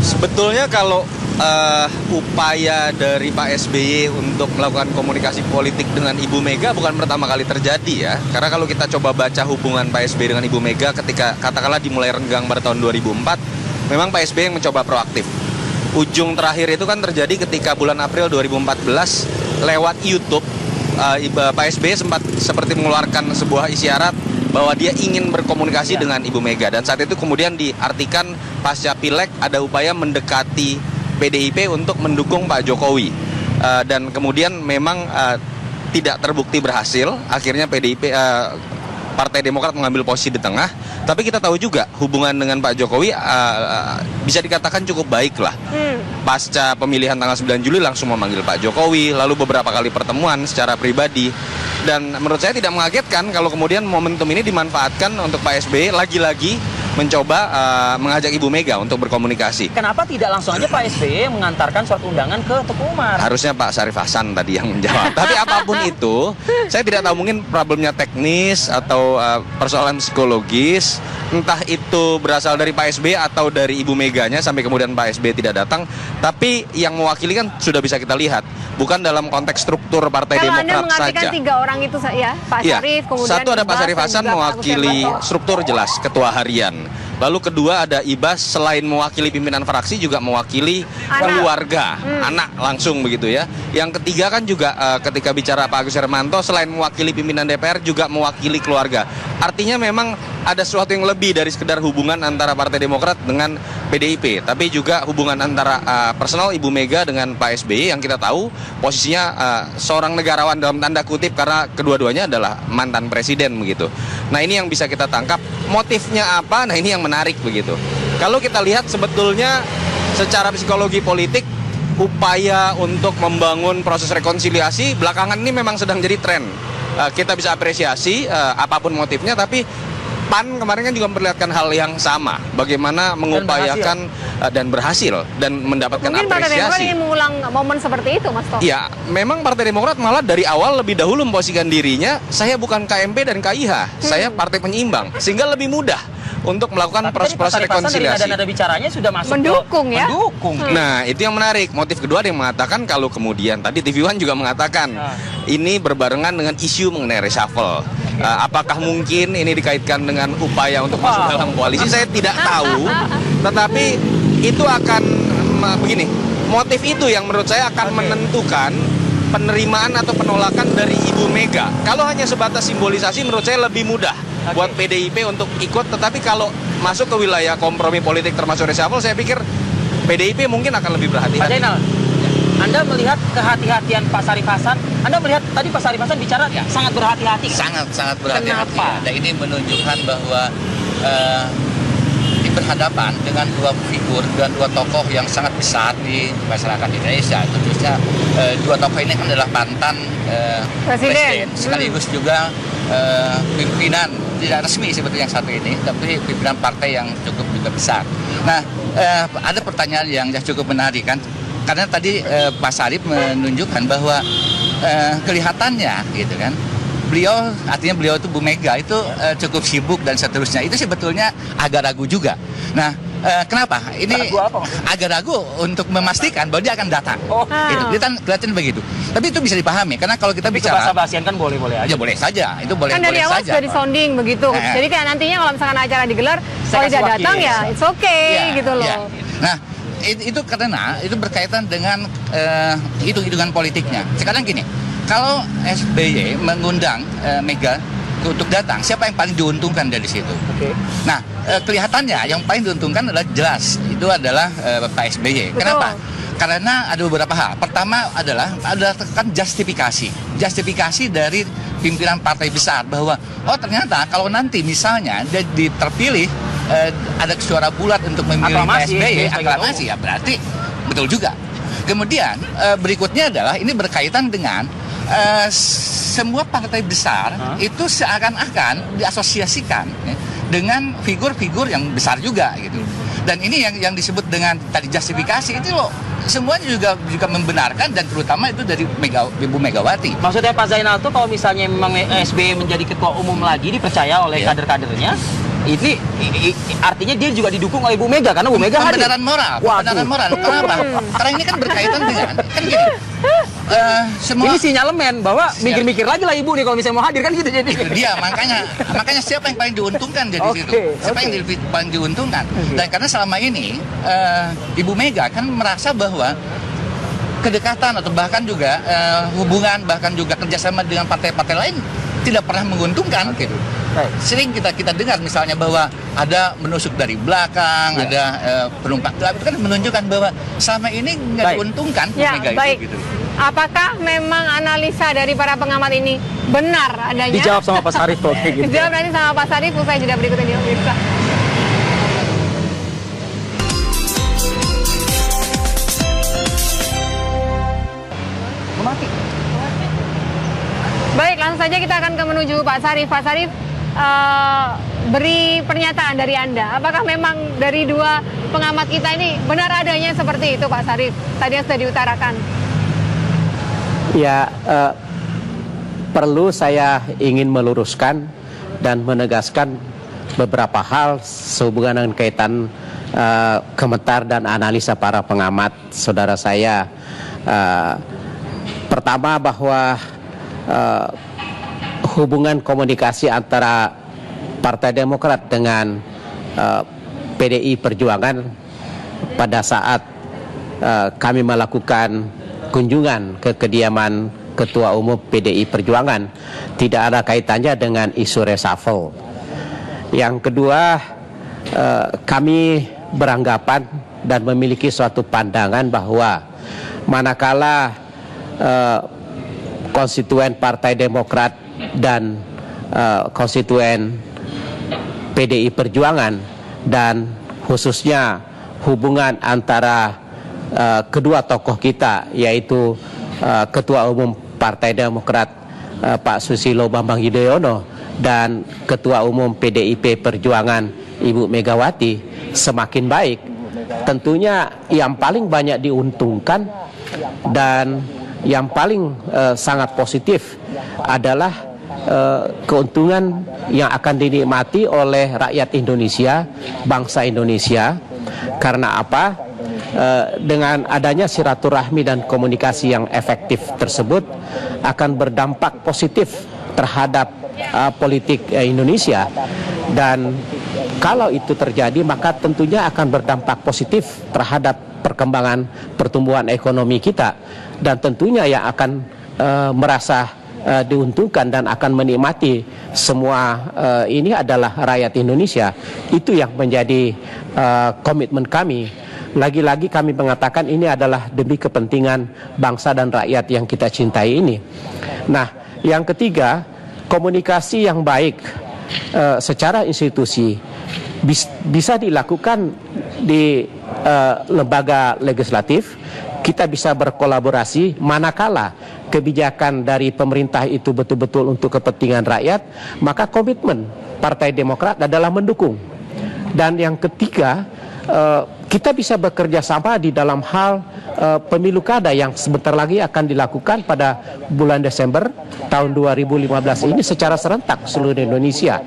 Sebetulnya kalau upaya dari Pak SBY untuk melakukan komunikasi politik dengan Ibu Mega bukan pertama kali terjadi ya. Karena kalau kita coba baca hubungan Pak SBY dengan Ibu Mega ketika katakanlah dimulai renggang pada tahun 2004, memang Pak SBY yang mencoba proaktif. Ujung terakhir itu kan terjadi ketika bulan April 2014 lewat YouTube, Pak SBY sempat seperti mengeluarkan sebuah isyarat bahwa dia ingin berkomunikasi dengan Ibu Mega, dan saat itu kemudian diartikan pasca Pileg ada upaya mendekati PDIP untuk mendukung Pak Jokowi, dan kemudian memang tidak terbukti berhasil. Akhirnya PDIP Partai Demokrat mengambil posisi di tengah, tapi kita tahu juga hubungan dengan Pak Jokowi bisa dikatakan cukup baik lah. Pasca pemilihan tanggal 9 Juli langsung memanggil Pak Jokowi, lalu beberapa kali pertemuan secara pribadi. Dan menurut saya tidak mengagetkan kalau kemudian momentum ini dimanfaatkan untuk Pak SBY lagi-lagi mencoba mengajak Ibu Mega untuk berkomunikasi. Kenapa tidak langsung aja Pak SBY mengantarkan surat undangan ke Teguh Umar? Harusnya Pak Syarif Hasan tadi yang menjawab. Tapi apapun itu, saya tidak tahu, mungkin problemnya teknis atau persoalan psikologis. Entah itu berasal dari Pak SBY atau dari Ibu Meganya sampai kemudian Pak SBY tidak datang. Tapi yang mewakili kan sudah bisa kita lihat. Bukan dalam konteks struktur Partai Demokrat saja. Kalau Anda mengartikan 3 orang itu ya, Pak Syarif, kemudian satu ada Pak Syarif Hasan mewakili struktur jelas, ketua harian. Lalu kedua ada Ibas, selain mewakili pimpinan fraksi juga mewakili keluarga, anak langsung begitu ya. Yang ketiga kan juga ketika bicara Pak Agus Hermanto, selain mewakili pimpinan DPR juga mewakili keluarga. Artinya memang ada sesuatu yang lebih dari sekedar hubungan antara Partai Demokrat dengan PDIP, tapi juga hubungan antara personal Ibu Mega dengan Pak SBY yang kita tahu posisinya seorang negarawan dalam tanda kutip karena kedua-duanya adalah mantan presiden begitu. Nah ini yang bisa kita tangkap, motifnya apa? Nah ini yang menarik begitu. Kalau kita lihat sebetulnya secara psikologi politik, upaya untuk membangun proses rekonsiliasi belakangan ini memang sedang jadi tren. Kita bisa apresiasi apapun motifnya, tapi PAN kemarin kan juga memperlihatkan hal yang sama, bagaimana mengupayakan dan berhasil dan mendapatkan mungkin Partai Demokrat apresiasi. ingin mengulang momen seperti itu, Mas Tok. Ya, memang Partai Demokrat malah dari awal lebih dahulu memposisikan dirinya, saya bukan KMP dan KIH, saya partai penyeimbang, sehingga lebih mudah untuk melakukan proses-proses rekonsiliasi. Dari nada bicaranya sudah masuk mendukung ya. Mendukung. Nah, itu yang menarik. Motif kedua ada yang mengatakan kalau kemudian tadi TV One juga mengatakan ini berbarengan dengan isu mengenai reshuffle. Apakah mungkin ini dikaitkan dengan upaya untuk masuk dalam koalisi? Saya tidak tahu. Tetapi itu akan begini. Motif itu yang menurut saya akan menentukan penerimaan atau penolakan dari Ibu Mega. Kalau hanya sebatas simbolisasi menurut saya lebih mudah buat PDIP untuk ikut, tetapi kalau masuk ke wilayah kompromi politik termasuk reshuffle, saya pikir PDIP mungkin akan lebih berhati-hati. Pak Zainal, Anda melihat kehati-hatian Pak Sarif Hasan, Anda melihat tadi Pak Sarif Hasan bicara sangat berhati-hati. Sangat berhati-hati. Kenapa? Dan ini menunjukkan bahwa berhadapan dengan dua figur dan dua tokoh yang sangat besar di masyarakat Indonesia. Tentunya dua tokoh ini kan adalah mantan presiden sekaligus juga pimpinan tidak resmi seperti yang satu ini, tapi pimpinan partai yang cukup juga besar. Nah, ada pertanyaan yang cukup menarik kan, karena tadi Pak Sarif menunjukkan bahwa kelihatannya gitu kan, artinya beliau itu Bu Mega itu cukup sibuk dan seterusnya. Itu sebetulnya agak ragu juga. Nah, kenapa? Ini agak ragu untuk memastikan bahwa dia akan datang. Itu kelihatan begitu. Tapi itu bisa dipahami karena kalau kita bicara bahasa-bahasian kan boleh-boleh aja. Ya boleh saja. Itu boleh. Kan dari awal sudah disonding begitu. Jadi kayak nantinya kalau misalkan acara digelar, kalau tidak datang ya it's okay gitu loh. Nah, itu karena itu berkaitan dengan hitung-hitungan politiknya. Sekarang gini, kalau SBY mengundang Mega untuk datang, siapa yang paling diuntungkan dari situ? Nah, kelihatannya yang paling diuntungkan adalah jelas itu adalah Pak SBY. Kenapa? Karena ada beberapa hal. Pertama adalah kan justifikasi dari pimpinan partai besar bahwa ternyata kalau nanti misalnya dia terpilih ada suara bulat untuk memilih Pak SBY, aklamasi ya berarti betul juga. Kemudian berikutnya adalah ini berkaitan dengan semua partai besar itu seakan-akan diasosiasikan dengan figur-figur yang besar juga gitu. Dan ini yang disebut dengan tadi justifikasi itu loh, semuanya juga membenarkan dan terutama itu dari Ibu Megawati. Maksudnya Pak Zainal tuh kalau misalnya memang SBY menjadi ketua umum lagi dipercaya oleh kader-kadernya, ini artinya dia juga didukung oleh Bu Mega karena Bu Mega hadir. Pembenaran moral. Kenapa? Karena ini kan berkaitan dengan kan gini. Semua ini sinyalemen bahwa mikir-mikir lagi lah Ibu nih kalau misalnya mau hadir kan gitu jadi. Dia makanya siapa yang paling diuntungkan dari situ? Siapa yang paling diuntungkan? Dan karena selama ini Ibu Mega kan merasa bahwa kedekatan atau bahkan juga hubungan bahkan juga kerjasama dengan partai-partai lain tidak pernah menguntungkan gitu. Sering kita dengar misalnya bahwa ada menusuk dari belakang, ada penumpang gelap, itu kan menunjukkan bahwa selama ini nggak diuntungkan Mega itu gitu. Apakah memang analisa dari para pengamat ini benar adanya? Dijawab sama Pak Sarif kalau kayak gitu. Dijawab nanti sama Pak Sarif usai jeda berikut ini pemirsa. Baik, langsung saja kita akan menuju Pak Sarif. Pak Sarif, beri pernyataan dari Anda. Apakah memang dari dua pengamat kita ini benar adanya seperti itu, Pak Sarif? Tadi yang sudah diutarakan. Ya, perlu saya ingin meluruskan dan menegaskan beberapa hal sehubungan dengan kaitan komentar dan analisa para pengamat saudara saya. Pertama bahwa hubungan komunikasi antara Partai Demokrat dengan PDI Perjuangan pada saat kami melakukan kunjungan ke kediaman Ketua Umum PDI Perjuangan tidak ada kaitannya dengan isu reshuffle. Yang kedua, kami beranggapan dan memiliki suatu pandangan bahwa manakala konstituen Partai Demokrat dan konstituen PDI Perjuangan dan khususnya hubungan antara kedua tokoh kita yaitu Ketua Umum Partai Demokrat Pak Susilo Bambang Yudhoyono dan Ketua Umum PDIP Perjuangan Ibu Megawati semakin baik, tentunya yang paling banyak diuntungkan dan yang paling sangat positif adalah keuntungan yang akan dinikmati oleh rakyat Indonesia, bangsa Indonesia. Karena apa? Dengan adanya silaturahmi dan komunikasi yang efektif tersebut akan berdampak positif terhadap politik Indonesia, dan kalau itu terjadi maka tentunya akan berdampak positif terhadap perkembangan pertumbuhan ekonomi kita, dan tentunya yang akan merasa diuntungkan dan akan menikmati semua ini adalah rakyat Indonesia. Itu yang menjadi komitmen kami. Lagi-lagi kami mengatakan ini adalah demi kepentingan bangsa dan rakyat yang kita cintai ini. Nah, yang ketiga, komunikasi yang baik secara institusi bisa dilakukan di lembaga legislatif. Kita bisa berkolaborasi manakala kebijakan dari pemerintah itu betul-betul untuk kepentingan rakyat, maka komitmen Partai Demokrat adalah mendukung. Dan yang ketiga, kita bisa bekerja sama di dalam hal pemilu kada yang sebentar lagi akan dilakukan pada bulan Desember tahun 2015 ini secara serentak seluruh Indonesia.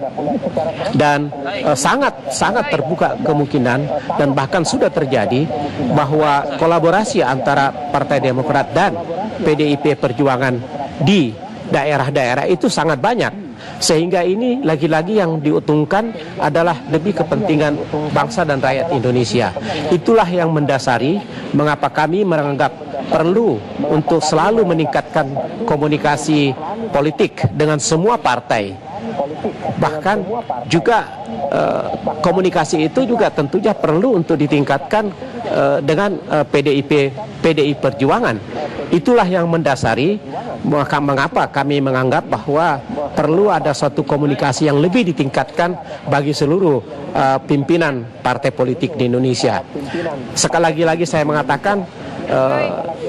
Dan sangat terbuka kemungkinan dan bahkan sudah terjadi bahwa kolaborasi antara Partai Demokrat dan PDIP Perjuangan di daerah-daerah itu sangat banyak. Sehingga ini lagi-lagi yang diuntungkan adalah demi kepentingan bangsa dan rakyat Indonesia. Itulah yang mendasari mengapa kami menganggap perlu untuk selalu meningkatkan komunikasi politik dengan semua partai. Bahkan juga komunikasi itu juga tentunya perlu untuk ditingkatkan dengan PDI Perjuangan. Itulah yang mendasari mengapa kami menganggap bahwa perlu ada suatu komunikasi yang lebih ditingkatkan bagi seluruh pimpinan partai politik di Indonesia. Sekali lagi saya mengatakan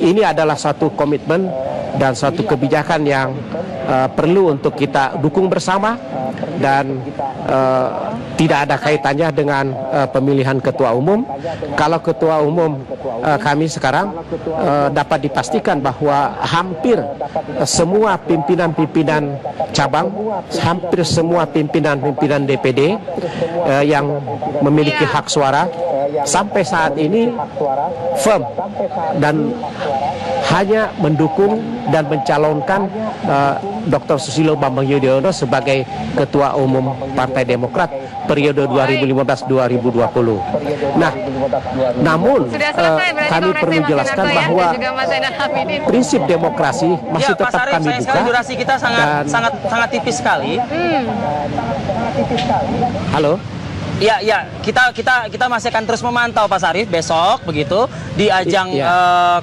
ini adalah suatu komitmen dan suatu kebijakan yang perlu untuk kita dukung bersama, dan tidak ada kaitannya dengan pemilihan ketua umum. Kalau ketua umum kami sekarang dapat dipastikan bahwa hampir semua pimpinan-pimpinan cabang, hampir semua pimpinan-pimpinan DPD yang memiliki hak suara sampai saat ini firm dan hanya mendukung dan mencalonkan Dr. Susilo Bambang Yudhoyono sebagai Ketua Umum Partai Demokrat periode 2015-2020. Nah, namun kami perlu menjelaskan bahwa prinsip demokrasi masih tetap kami buka. Durasi kita sangat tipis sekali. Halo. Ya, kita masih akan terus memantau Pak Sarif besok begitu di ajang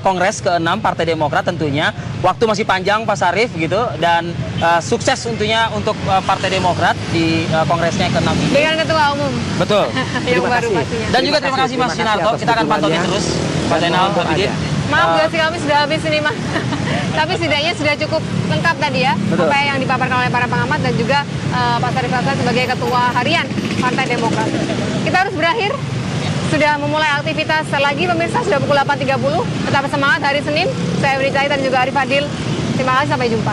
Kongres ke-6 Partai Demokrat tentunya. Waktu masih panjang Pak Sarif begitu, dan sukses tentunya untuk Partai Demokrat di Kongresnya ke-6 ini. Dengan Ketua Umum. Betul. Yang baru pastinya. Dan juga terima kasih Mas Sinarto. Kita akan pantau terus. Pak Zainal, Pak Bidin. Maaf durasi kami sudah habis ini Mas. Tapi setidaknya sudah cukup lengkap tadi ya. Betul. Apa yang dipaparkan oleh para pengamat dan juga Pak Sarif Hasan sebagai Ketua Harian Partai Demokrat. Kita harus berakhir. Sudah memulai aktivitas lagi pemirsa, sudah pukul 8.30. Tetap semangat hari Senin. Saya Uni Cahit dan juga Arif Fadil. Terima kasih, sampai jumpa.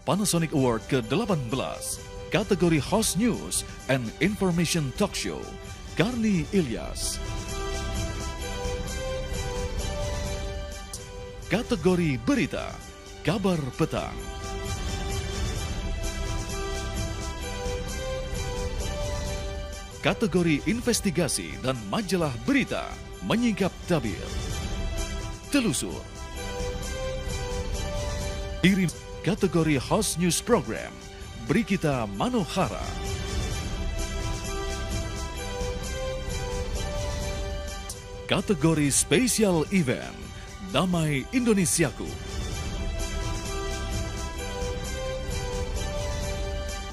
Panasonic Award ke-18, kategori Host News and Information Talk Show, Karni Ilyas. Kategori Berita, Kabar Petang. Kategori Investigasi dan Majalah Berita, Menyingkap Tabir. Telusur. Kirim kategori Host News Program, Brigita Manohara. Kategori Special Event, Damai Indonesiaku.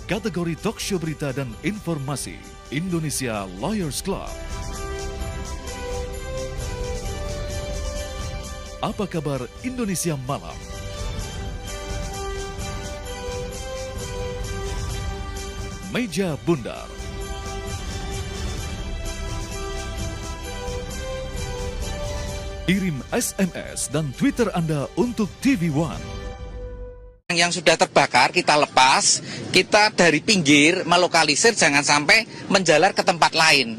Kategori Talk Show Berita dan Informasi, Indonesia Lawyers Club. Apa kabar Indonesia Malam? Meja Bundar. Kirim SMS dan Twitter Anda untuk TV One. Yang sudah terbakar kita lepas, kita dari pinggir melokalisir jangan sampai menjalar ke tempat lain.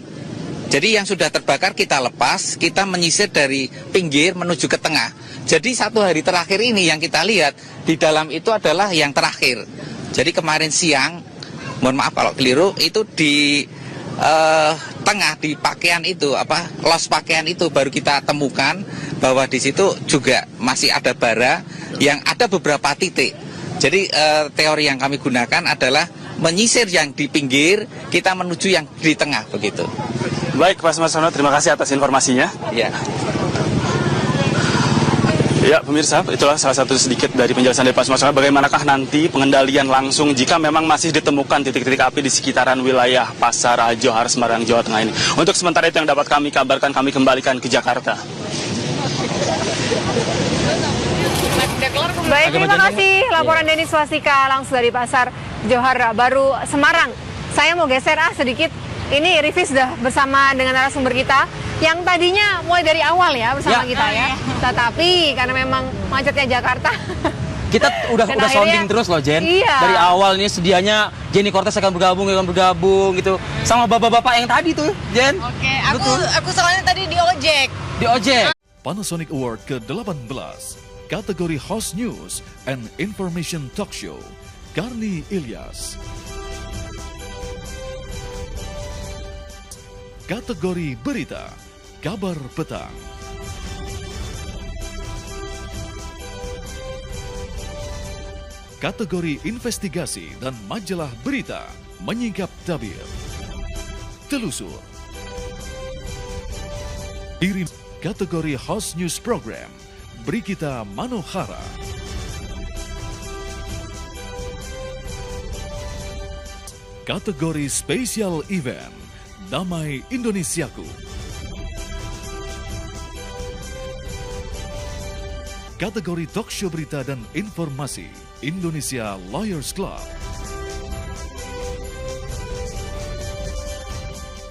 Jadi yang sudah terbakar kita lepas, kita menyisir dari pinggir menuju ke tengah. Jadi 1 hari terakhir ini yang kita lihat di dalam itu adalah yang terakhir. Jadi kemarin siang, mohon maaf kalau keliru, itu di tengah di pakaian itu los pakaian itu baru kita temukan bahwa di situ juga masih ada bara yang ada beberapa titik. Jadi teori yang kami gunakan adalah menyisir yang di pinggir, kita menuju yang di tengah begitu. Baik, Pak Sumarsono, terima kasih atas informasinya. Ya. Ya, pemirsa, itulah salah satu sedikit dari penjelasan dari Pak Sumarsono. Bagaimanakah nanti pengendalian langsung jika memang masih ditemukan titik-titik api di sekitaran wilayah Pasar Johar, Semarang, Jawa Tengah ini. Untuk sementara itu yang dapat kami kabarkan, kami kembalikan ke Jakarta. Baik, terima kasih laporan Denny Swastika langsung dari Pasar Johar Baru, Semarang. Saya mau geser sedikit. Ini Riffi sudah bersama dengan narasumber kita yang tadinya mulai dari awal ya bersama kita ya. Tetapi karena memang macetnya Jakarta. Kita udah sounding terus loh, Jen. Iya. Dari awal ini sedianya Jenny Cortez akan bergabung gitu. Sama bapak-bapak yang tadi tuh, Jen. Oke, aku soalnya tadi di ojek. Di ojek. Panasonic Award ke-18, kategori Host News and Information Talk Show, Karni Ilyas. Kategori Berita, Kabar Petang. Kategori Investigasi dan Majalah Berita, Menyingkap Tabir. Telusur. Kirim kategori Host News Program, Brigita Manohara. Kategori Special Event, Damai Indonesiaku. Kategori Talk Show Berita dan Informasi, Indonesia Lawyers Club.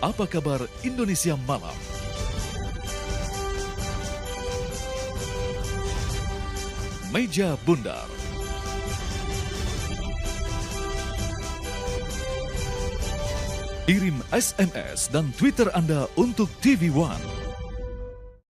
Apa kabar Indonesia Malam? Meja Bundar. Kirim SMS dan Twitter Anda untuk TV One.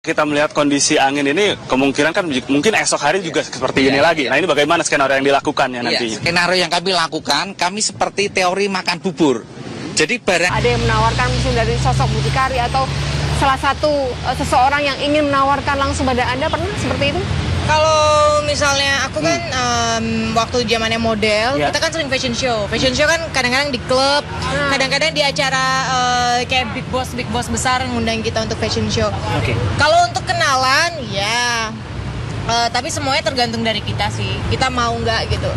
Kita melihat kondisi angin ini, kemungkinan kan mungkin esok hari juga seperti ini lagi. Nah, ini bagaimana skenario yang dilakukan ya nantinya? Skenario yang kami lakukan, kami seperti teori makan bubur. Jadi barang ada yang menawarkan mungkin dari sosok mucikari atau salah satu seseorang yang ingin menawarkan langsung pada Anda, pernah seperti itu? Kalau misalnya aku kan waktu zamannya model, kita kan sering fashion show. Fashion show kan kadang-kadang di klub, kadang-kadang di acara kayak big boss besar ngundang kita untuk fashion show. Kalau untuk kenalan, ya. Tapi semuanya tergantung dari kita sih. Kita mau nggak gitu.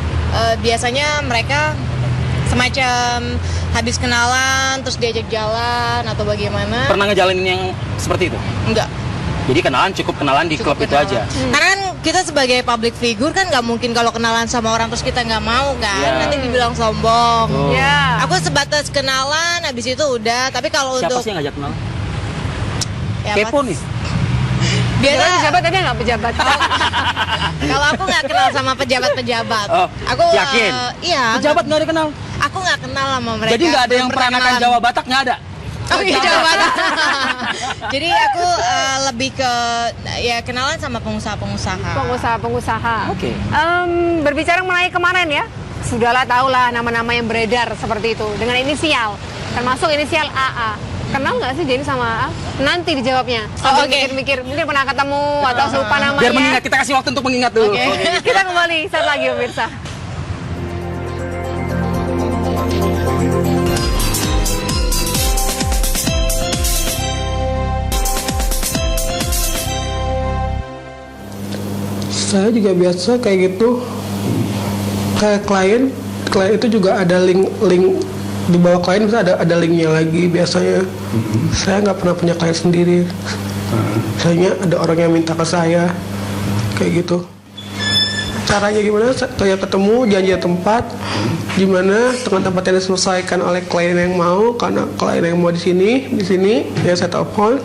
Biasanya mereka semacam habis kenalan terus diajak jalan atau bagaimana. Pernah ngejalanin yang seperti itu? Enggak. Jadi cukup kenalan di klub itu aja. Karena kan kita sebagai public figure kan nggak mungkin kalau kenalan sama orang terus kita nggak mau kan, nanti dibilang sombong. Aku sebatas kenalan, habis itu udah. Tapi kalau siapa untuk sih yang ngajak kenal? Ya, kepo nih. Biasa pejabat aja nggak pejabat. Kalau aku nggak kenal sama pejabat-pejabat. Aku yakin? Iya. Pejabat nggak dikenal? Aku nggak kenal sama mereka. Jadi nggak ada yang peranakan Jawa Batak, nggak ada? Oh iya, Jawa Batak. Jadi aku lebih ke ya kenalan sama pengusaha-pengusaha. Pengusaha-pengusaha. Oke. Berbicara mengenai kemarin ya, sudahlah tahulah nama-nama yang beredar seperti itu dengan inisial, termasuk inisial AA. Kenal nggak sih Jenny sama AA? Nanti dijawabnya. Mikir-mikir, mungkin pernah ketemu atau lupa namanya. Biar mengingat, kita kasih waktu untuk mengingat dulu. Kita kembali saat lagi pemirsa. Saya juga biasa kayak gitu, kayak klien itu juga ada link di bawah klien, bisa ada linknya lagi biasanya. Saya nggak pernah punya klien sendiri, biasanya ada orang yang minta ke saya kayak gitu. Caranya gimana? Saya ketemu janji tempat, gimana dengan tempat yang diselesaikan oleh klien yang mau, karena klien yang mau di sini, ya saya telepon,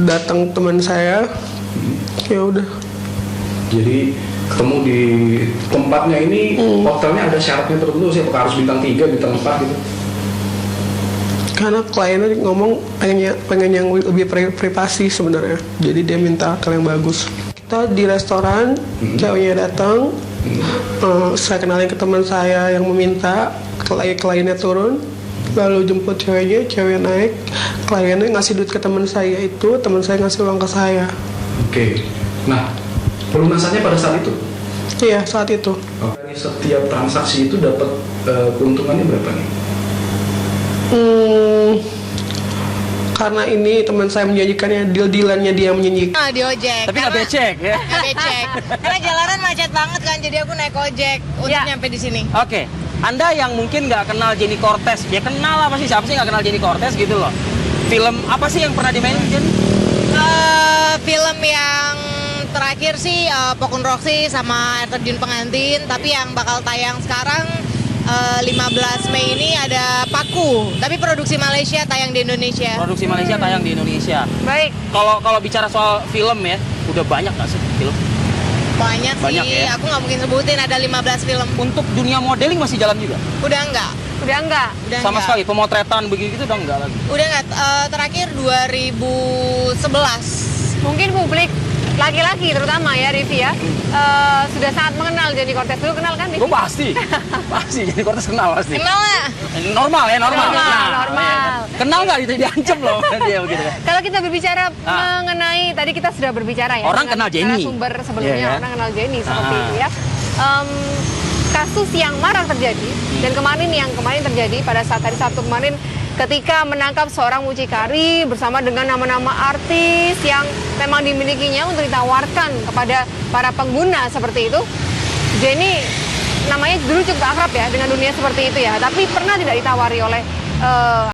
datang teman saya, ya udah. Jadi ketemu di tempatnya ini, hotelnya ada syaratnya tertentu sih, apakah harus bintang 3, bintang 4 gitu? Karena kliennya ngomong pengen yang lebih privasi sebenarnya, jadi dia minta hotel yang bagus. Kita di restoran, ceweknya datang, saya kenalin ke teman saya yang meminta, kliennya turun, lalu jemput ceweknya, cewek naik, kliennya ngasih duit ke teman saya itu, teman saya ngasih uang ke saya. Oke, nah pelunasannya pada saat itu? Iya, saat itu. Dari setiap transaksi itu dapat keuntungannya berapa nih? Karena ini teman saya menjanjikannya, deal-dealannya dia menjanjikan. Di ojek. Tapi nggak becek ya? Nggak becek. Karena jalanan macet banget kan, jadi aku naik ojek untuk nyampe di sini. Oke. Anda yang mungkin nggak kenal Jenny Cortez, ya kenal apa sih? Siapa sih nggak kenal Jenny Cortez gitu loh? Film apa sih yang pernah dimainin, Jen? Film yang terakhir sih Pokun Roxy sama Air Terjun Pengantin, tapi yang bakal tayang sekarang 15 Mei ini ada Paku, tapi produksi Malaysia tayang di Indonesia. Produksi Malaysia tayang di Indonesia. Baik. Kalau bicara soal film ya, udah banyak nggak sih film? Banyak sih, ya? aku nggak mungkin sebutin, ada 15 film. Untuk dunia modeling masih jalan juga? Udah enggak. Sama sekali, pemotretan begitu udah enggak lagi? Udah enggak, terakhir 2011. Mungkin publik laki-laki terutama ya, Rivi ya, sudah sangat mengenal Jenny Cortez. Dulu kenal kan? Gue pasti Jenny Cortez kenal pasti. Kenal nggak? Normal. Normal. Kenal nggak itu diancam loh dia begitu. Kalau kita berbicara mengenai, tadi kita sudah berbicara ya. Orang kenal Jenny. Sumber sebelumnya orang kenal Jenny seperti itu ya. Kasus yang marak terjadi dan yang kemarin terjadi pada saat hari Sabtu kemarin, ketika menangkap seorang mucikari bersama dengan nama-nama artis yang memang dimilikinya untuk ditawarkan kepada para pengguna seperti itu. Jenny namanya dulu cukup akrab ya dengan dunia seperti itu ya, tapi pernah tidak ditawari oleh